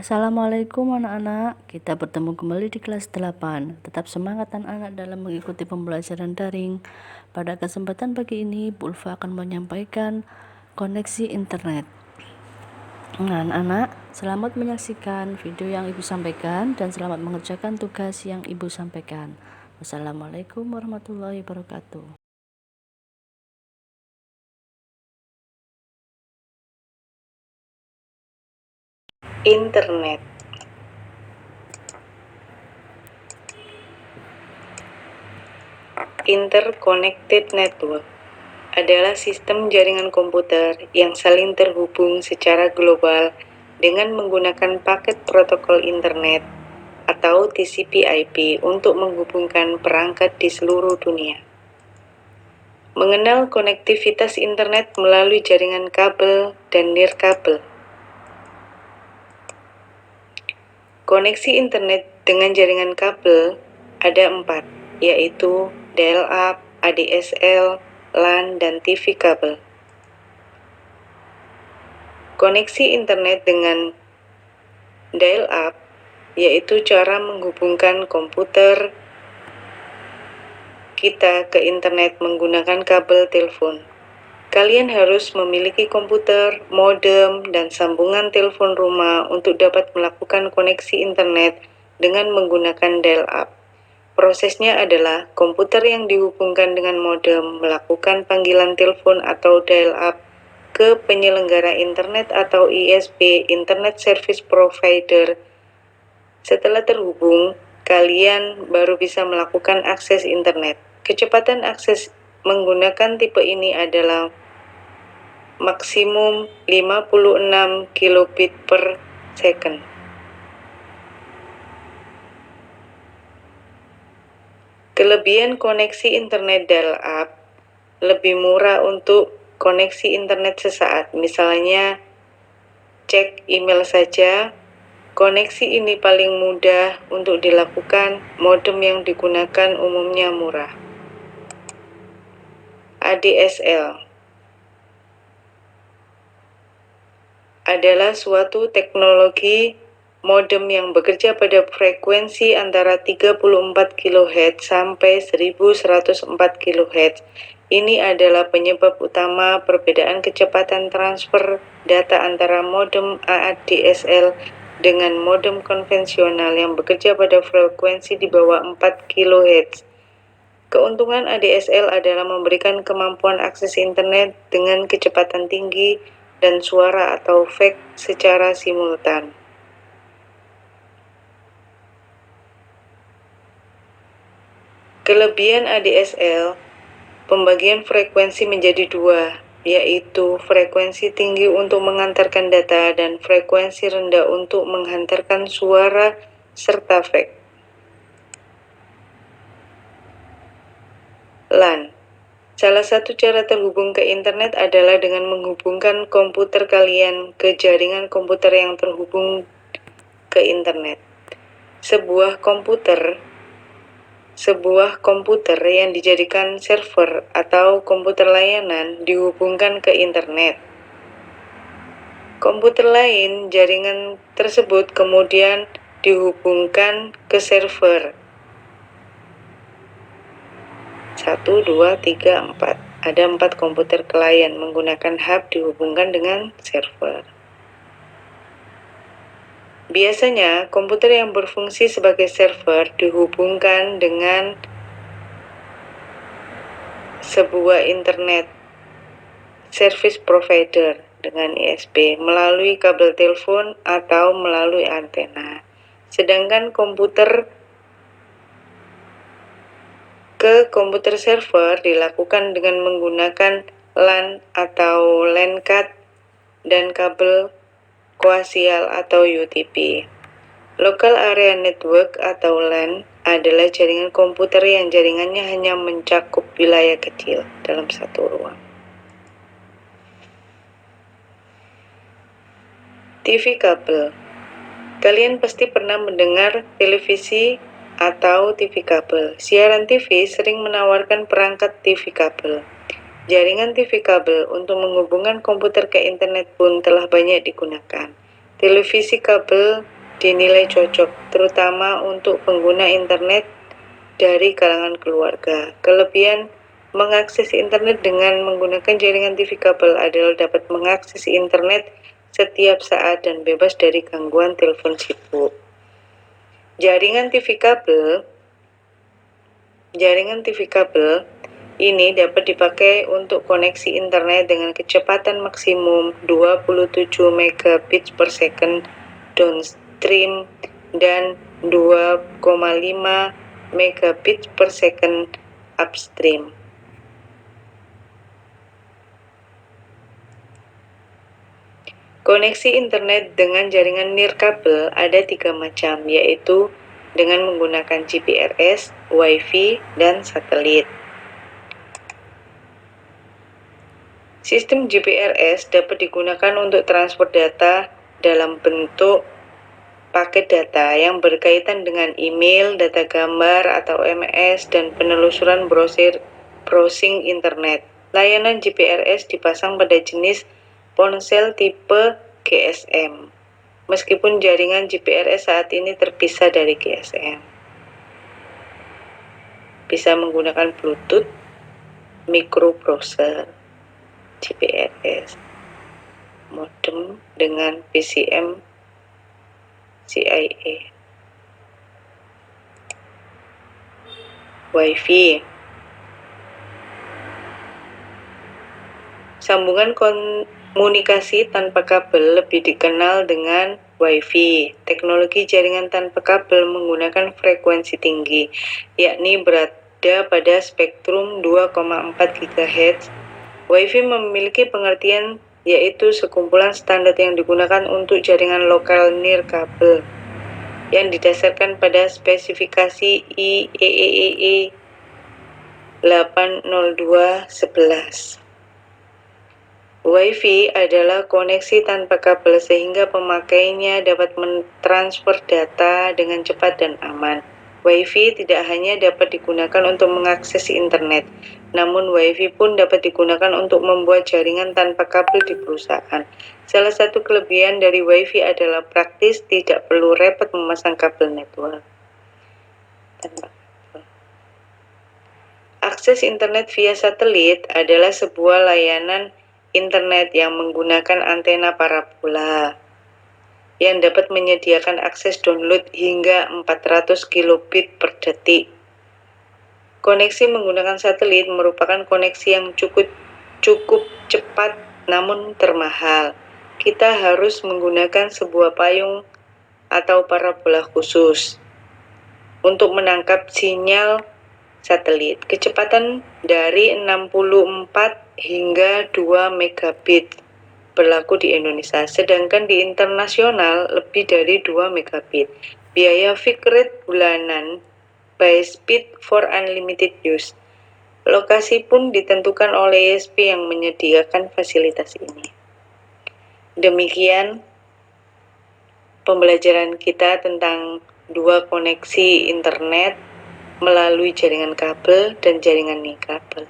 Assalamualaikum anak-anak, kita bertemu kembali di kelas 8. Tetap semangat anak-anak dalam mengikuti pembelajaran daring. Pada kesempatan pagi ini, Bu Ulfa akan menyampaikan koneksi internet. Nah, anak-anak, selamat menyaksikan video yang Ibu sampaikan dan selamat mengerjakan tugas yang Ibu sampaikan. Wassalamualaikum warahmatullahi wabarakatuh. Internet. Interconnected Network adalah sistem jaringan komputer yang saling terhubung secara global dengan menggunakan paket protokol internet atau TCP/IP untuk menghubungkan perangkat di seluruh dunia. Mengenal konektivitas internet melalui jaringan kabel dan nirkabel. Koneksi internet dengan jaringan kabel ada 4, yaitu dial-up, ADSL, LAN, dan TV kabel. Koneksi internet dengan dial-up yaitu cara menghubungkan komputer kita ke internet menggunakan kabel telepon. Kalian harus memiliki komputer, modem, dan sambungan telepon rumah untuk dapat melakukan koneksi internet dengan menggunakan dial-up. Prosesnya adalah komputer yang dihubungkan dengan modem melakukan panggilan telepon atau dial-up ke penyelenggara internet atau ISP, Internet Service Provider. Setelah terhubung, kalian baru bisa melakukan akses internet. Kecepatan akses menggunakan tipe ini adalah maksimum 56 kilobit per second. Kelebihan koneksi internet dial-up lebih murah untuk koneksi internet sesaat. Misalnya, cek email saja. Koneksi ini paling mudah untuk dilakukan, modem yang digunakan umumnya murah. ADSL adalah suatu teknologi modem yang bekerja pada frekuensi antara 34 kHz sampai 1104 kHz. Ini adalah penyebab utama perbedaan kecepatan transfer data antara modem ADSL dengan modem konvensional yang bekerja pada frekuensi di bawah 4 kHz. Keuntungan ADSL adalah memberikan kemampuan akses internet dengan kecepatan tinggi dan suara atau fax secara simultan. Kelebihan ADSL, pembagian frekuensi menjadi 2, yaitu frekuensi tinggi untuk mengantarkan data dan frekuensi rendah untuk menghantarkan suara serta fax. LAN. Salah satu cara terhubung ke internet adalah dengan menghubungkan komputer kalian ke jaringan komputer yang terhubung ke internet. Sebuah komputer yang dijadikan server atau komputer layanan dihubungkan ke internet. Komputer lain jaringan tersebut kemudian dihubungkan ke server. 1, 2, 3, 4. Ada 4 komputer klien menggunakan hub dihubungkan dengan server. Biasanya, komputer yang berfungsi sebagai server dihubungkan dengan sebuah internet service provider dengan ISP melalui kabel telepon atau melalui antena. Sedangkan komputer server dilakukan dengan menggunakan LAN atau LAN card dan kabel koaksial atau UTP. Local Area Network atau LAN adalah jaringan komputer yang jaringannya hanya mencakup wilayah kecil dalam satu ruang. TV kabel. Kalian pasti pernah mendengar televisi atau TV kabel. Siaran TV sering menawarkan perangkat TV kabel. Jaringan TV kabel untuk menghubungkan komputer ke internet pun telah banyak digunakan. Televisi kabel dinilai cocok, terutama untuk pengguna internet dari kalangan keluarga. Kelebihan mengakses internet dengan menggunakan jaringan TV kabel adalah dapat mengakses internet setiap saat dan bebas dari gangguan telepon sibuk. Jaringan TV kabel ini dapat dipakai untuk koneksi internet dengan kecepatan maksimum 27 megabits per second downstream dan 2,5 megabits per second upstream. Koneksi internet dengan jaringan nirkabel ada 3 macam, yaitu dengan menggunakan GPRS, Wi-Fi, dan satelit. Sistem GPRS dapat digunakan untuk transfer data dalam bentuk paket data yang berkaitan dengan email, data gambar atau MS, dan penelusuran browsing internet. Layanan GPRS dipasang pada jenis ponsel tipe GSM, meskipun jaringan GPRS saat ini terpisah dari GSM. Bisa menggunakan Bluetooth, microbrowser, GPRS, modem dengan PCM CIA, Wi-Fi. Sambungan komunikasi tanpa kabel lebih dikenal dengan Wi-Fi. Teknologi jaringan tanpa kabel menggunakan frekuensi tinggi, yakni berada pada spektrum 2,4 GHz. Wi-Fi memiliki pengertian yaitu sekumpulan standar yang digunakan untuk jaringan lokal nirkabel yang didasarkan pada spesifikasi IEEE 802.11. Wi-Fi adalah koneksi tanpa kabel sehingga pemakainya dapat mentransfer data dengan cepat dan aman. Wi-Fi tidak hanya dapat digunakan untuk mengakses internet, namun Wi-Fi pun dapat digunakan untuk membuat jaringan tanpa kabel di perusahaan. Salah satu kelebihan dari Wi-Fi adalah praktis, tidak perlu repot memasang kabel network. Akses internet via satelit adalah sebuah layanan internet yang menggunakan antena parabola yang dapat menyediakan akses download hingga 400 kilobit per detik. Koneksi menggunakan satelit merupakan koneksi yang cukup cepat namun termahal. Kita harus menggunakan sebuah payung atau parabola khusus untuk menangkap sinyal satelit. Kecepatan dari 64 hingga 2 megabit berlaku di Indonesia, sedangkan di internasional lebih dari 2 megabit. Biaya fixed rate bulanan by speed for unlimited use. Lokasi pun ditentukan oleh ISP yang menyediakan fasilitas ini. Demikian pembelajaran kita tentang dua koneksi internet melalui jaringan kabel dan jaringan nirkabel.